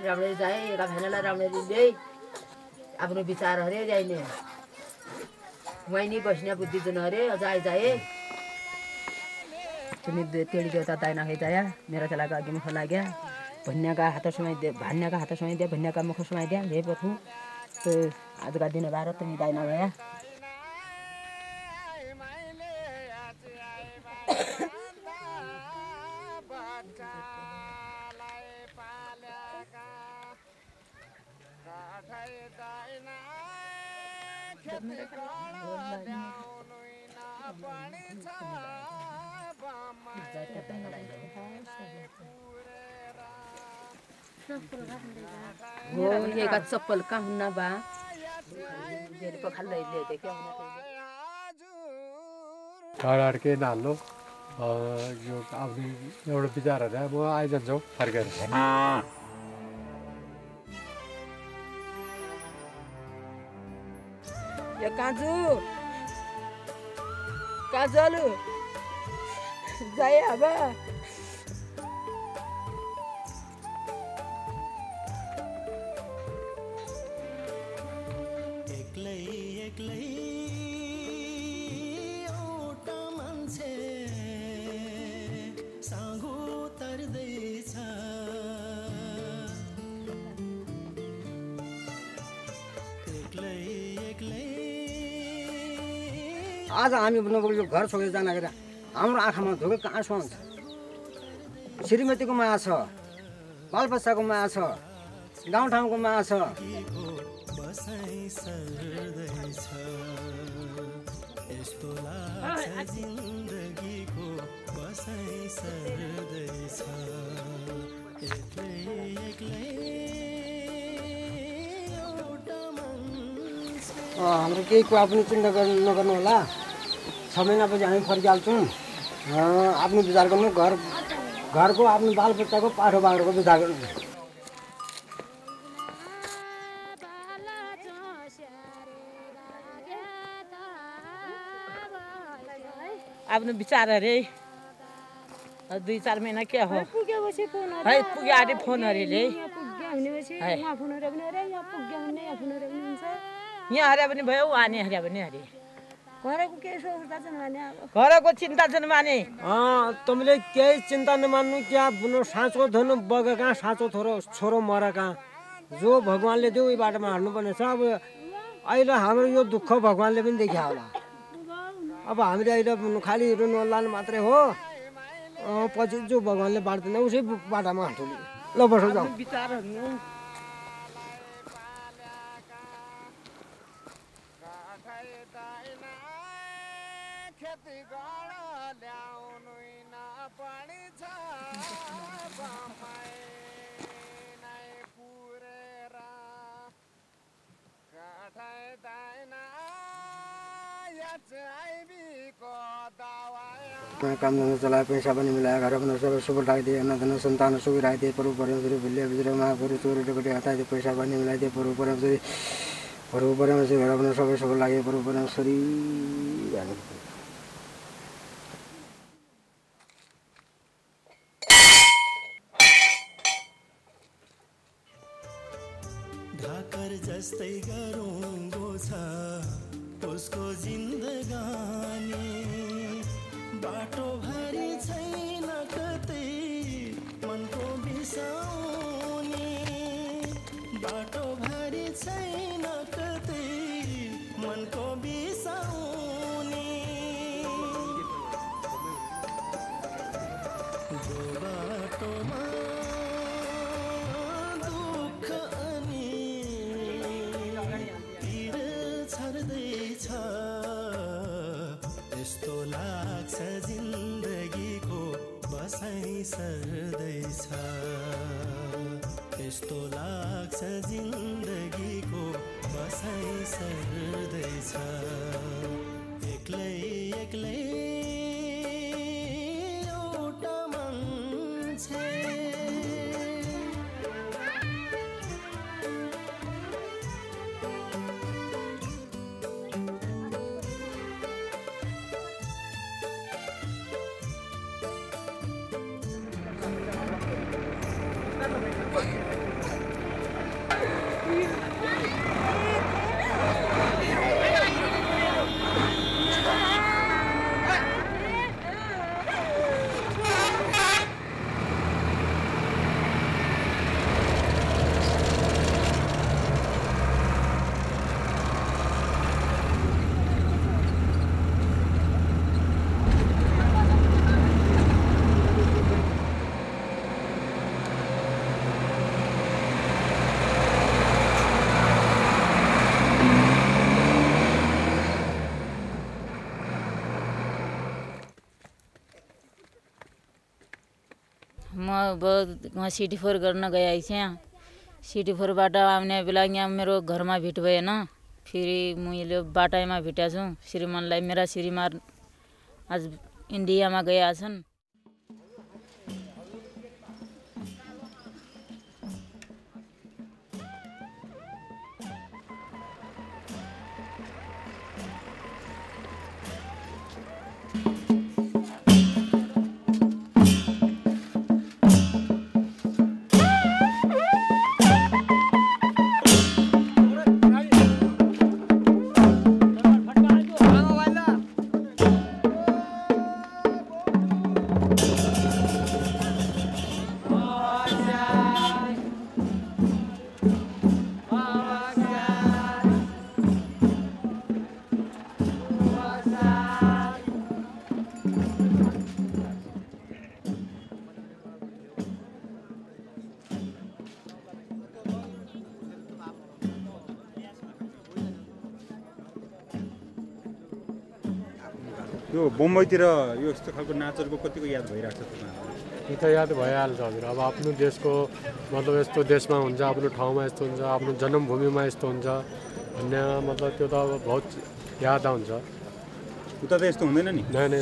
रामले जाए एका भेनालाई रामले दिँदै आफ्नो विचार हरे जाइने वहीँ बस्ने बुद्धि जुन हरे जाए तुम्हें तेरी देवता दाइना है जाया मेरा चला का आगे मुख लाग्या भन्या का हाथ समय दे भन्या का हाथ समय दे भन्या का मुख समय दे हे पथु तो आज का दिन बार तुम्हें दाइना गया हो ये का चप्पल का हुन्ना बा जेल पखाल ले दे क्या हुना ढाड के नाल्नु यो आफ्नो एउटा विचारहरु म आइजान्छु फर्केर या काजल जाए अब आज हामी यो घर छोडेर जाँदाखेरि हाम्रो आँखामा धोकेको आँसु आउँछ श्रीमतीको माया छ बालबच्चाको माया छ गाउँठाउँको माया छ हाम्रो केही कुरा पनि चिन्ता नगर्नु होला 6 महिनापछि हामी फर्किहाल्छौँ आफ्नो विचार गर्नु घरको आफ्नो बालबच्चाको पाठो बाँडोको विचार गर्नु आफ्नो विचार अरे 2-4 महिना के हो पुग्योपछि फोन है पुग्यो आदि फोन अरेले पुग्यो भनेपछि यहाँ फोन अरे पनि अरे यहाँ पुग्यो भने यहाँ फोन अरे पनि हुन्छ यहाँ हरे पनि भयो आने हरे पनि हरे घरको के सोच्दा छन् भने अब घरको चिन्ता छन् भने तिमीले केही चिन्ता नमान्नु क्या बुनो साँचो धनु बगेका साँचो छोरो मरेका जो भगवानले त्यो उही बाटोमा हाल्नुपर्ने छ अब अहिले हाम्रो यो दुःख भगवानले पनि देखिया होला अब हामीले अहिले खालि रुनलान मात्रै हो पछि जो भगवानले बाट्दैन उसै बाटामा हाल्छु ल बसौ जाऊ विचारहरु काम धंधा चलाए पैसा पनि मिलाए घर अपना सब शुभ राखिदिए अन्नदान संतान सुखी राखिदिए प्रभु परमेश्वरी भिल्ले बिजुरे महापुरुष चोरी टुकटी हटाइदिए पैसा पनि मिलाइदिए प्रभु परमेश्वरी घर अपना सबै शुभ लागे प्रभु परमेश्वरी ढाकर जस्तै गरौँगो छ उसको जिन्दगानी बाटो भरि छैन कतै मनको बिसाउने बाटो भरि छैन कतै मनको बिसाउने बाटोमा दुःख अनि पीड छर्दैछ यस्तो लाग्छ जिन्दगीको यस्तो लाग्छ जिन्दगीको बसाइ सर्दैछ एक्लै एक्लै एउटा मान्छे वहाँ सिटी 4 गर्न गएँ यहाँ सिटी 4बाट आउने बेला यहाँ मेरो घरमा भेट भएन फेरि मैले बाटाइमा भेटेको छु श्रीमानलाई मेरा श्रीमान आज इन्डियामा गएका छन् यो बम्बईतिर यो यस्तो खालको नाचहरूको कतिको याद भइरहेको छ तपाईँहरूलाई त्यो त याद भइहाल्छ हजुर अब आफ्नो देशको मतलब यस्तो देशमा हुन्छ आफ्नो ठाउँमा यस्तो हुन्छ आफ्नो जन्मभूमिमा यस्तो हुन्छ भन्ने मतलब त्यो त अब बहुत याद आउँछ उता त यस्तो हुँदैन नि छैन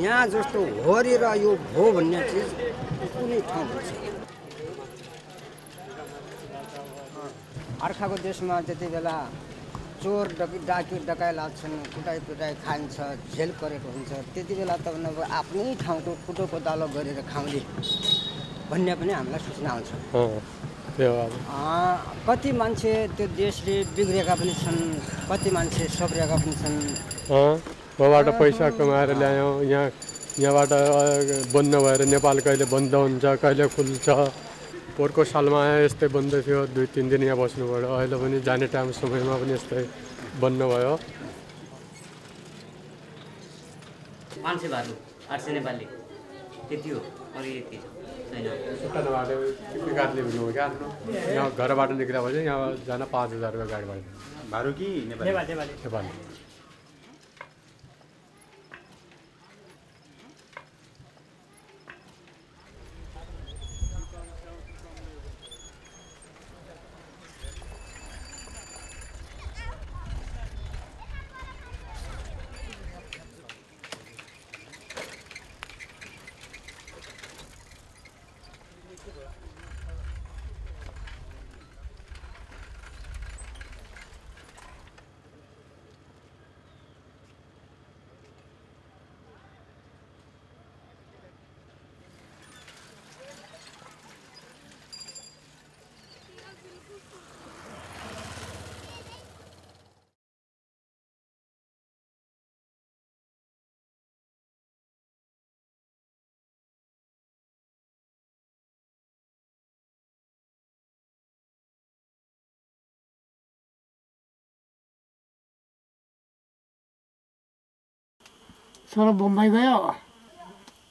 यहाँ जस्तो हो रे र यो भो भन्ने चिज कुनै ठाउँमा छ अर्काको देशमा त्यति बेला चोर डाकी डकाइ लाग्छन् कुटाइ पिटाइ खान्छ झेल परेको हुन्छ त्यति बेला त आफ्नै ठाउँको कुटो कोदालो गरेर खाउने भन्ने पनि हामीलाई सूचना आउँछ कति मान्छे त्यो देशले बिग्रेका पनि छन् कति मान्छे सब्रेका पनि छन् वहाँबाट पैसा कमाएर ल्यायौँ यहाँबाट बन्द भएर नेपाल कहिले बन्द हुन्छ कहिले खुल्छ पोहोरको सालमा यस्तै बन्द थियो 2-3 दिन यहाँ बस्नु पऱ्यो अहिले पनि जाने टाइम समयमा पनि यस्तै बन्द भयो मान्छे भालु 800 नेपाली त्यति हो अरू यति छैन गाडीले भन्नु हो क्या आफ्नो यहाँ घरबाट निक्लिएपछि यहाँ जान 5000 रुपियाँ गाडी भाडा भारू कि नेपाली छोरो बम्बई गयो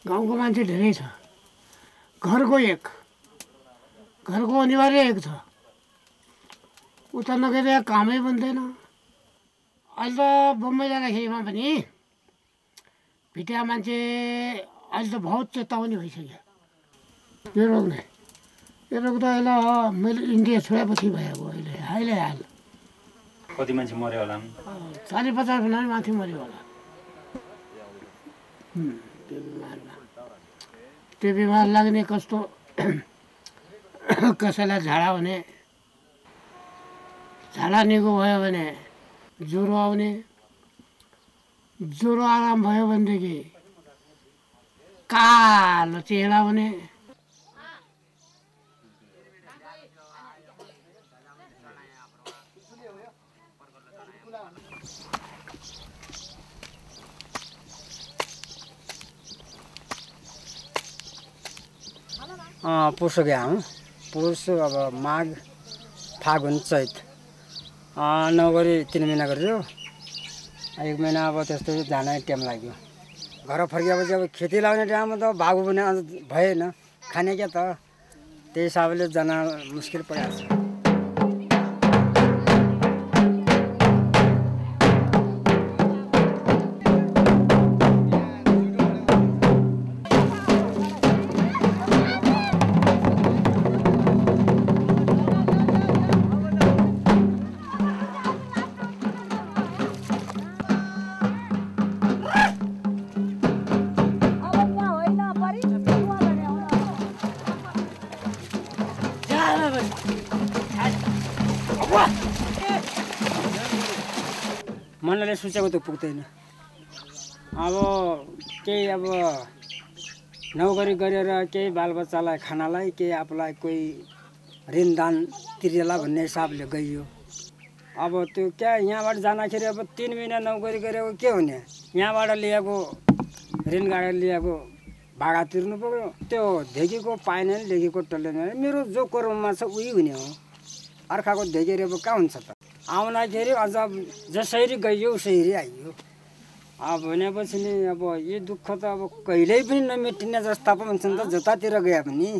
गाउँको मान्छे धेरै छ घरको अनिवार्य एक छ उता नगएर कामै बन्दैन अहिले त बम्बई जाँदाखेरिमा पनि भिटिया मान्छे अहिले त बहुत चेतावनी भइसक्यो यो रोग नै यो रोग त अहिले मैले इन्डिया छोडेपछि भयो अब अहिले हाल कति मान्छे मर्यो होला 40-50 भन्दा माथि मऱ्यो होला त्यो बिमार लाग्ने कस्तो कसैलाई झाडा हुने झाडा निको भयो भने ज्वरो आउने ज्वरो आराम भयो भनेदेखि कालो चेहरा हुने पुसो गया हूँ पुसो अब माघ फागुन चैत नगरी 3 महिना गरियो 1 महिना अब त्यस्तो जानै टाइम लाग्यो घर फर्किएपछि अब खेती लाउने टाइममा त भागु पनि भएन खाने क्या त त्यही हिसाबले जान मुस्किल परिहाल्छ मनले सोचेको त पुग्दैन अब केही अब नौकरी गरेर केही बालबच्चालाई खानालाई केही आफूलाई कोही ऋणदान तिरेला भन्ने हिसाबले गइयो अब त्यो क्या यहाँबाट जाँदाखेरि अब 3 महिना नौकरी गरेको के हुने यहाँबाट लिएको ऋण गाडेर लिएको भाडा तिर्नु पर्यो त्यो धेगीको पाएन लेखेको टल्लेन मेरो जो कर्ममा छ उही हुने हो अर्काको धेगेर अब कहाँ हुन्छ त आउँदाखेरि अझ जसरी गइयो उसरी आइयो अब भनेपछि नि अब यो दुःख त अब कहिल्यै पनि नमेटिने जस्ता पो हुन्छ नि त जतातिर गए पनि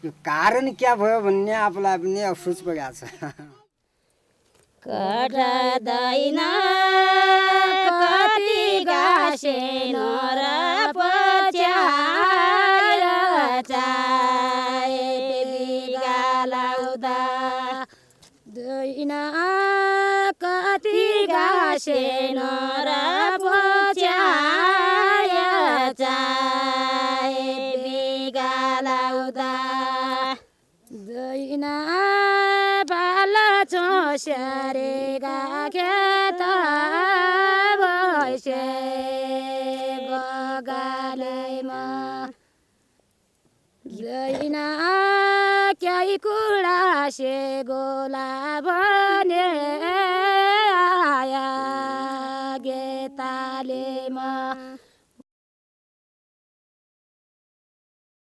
यो कारण क्या भयो भन्ने आफूलाई पनि अफसोस भइरहेको छ कटादैन कति गाँसेन र पच्याएर चाहे बिगा लाउँदा दैन कति गाँसेन र पच्याएर चाहे बिगा लाउँदा दैन चोसेरेगा खेत भैसे बगालैमा जैन केही कुरा से गोला भने आया गेतालेमा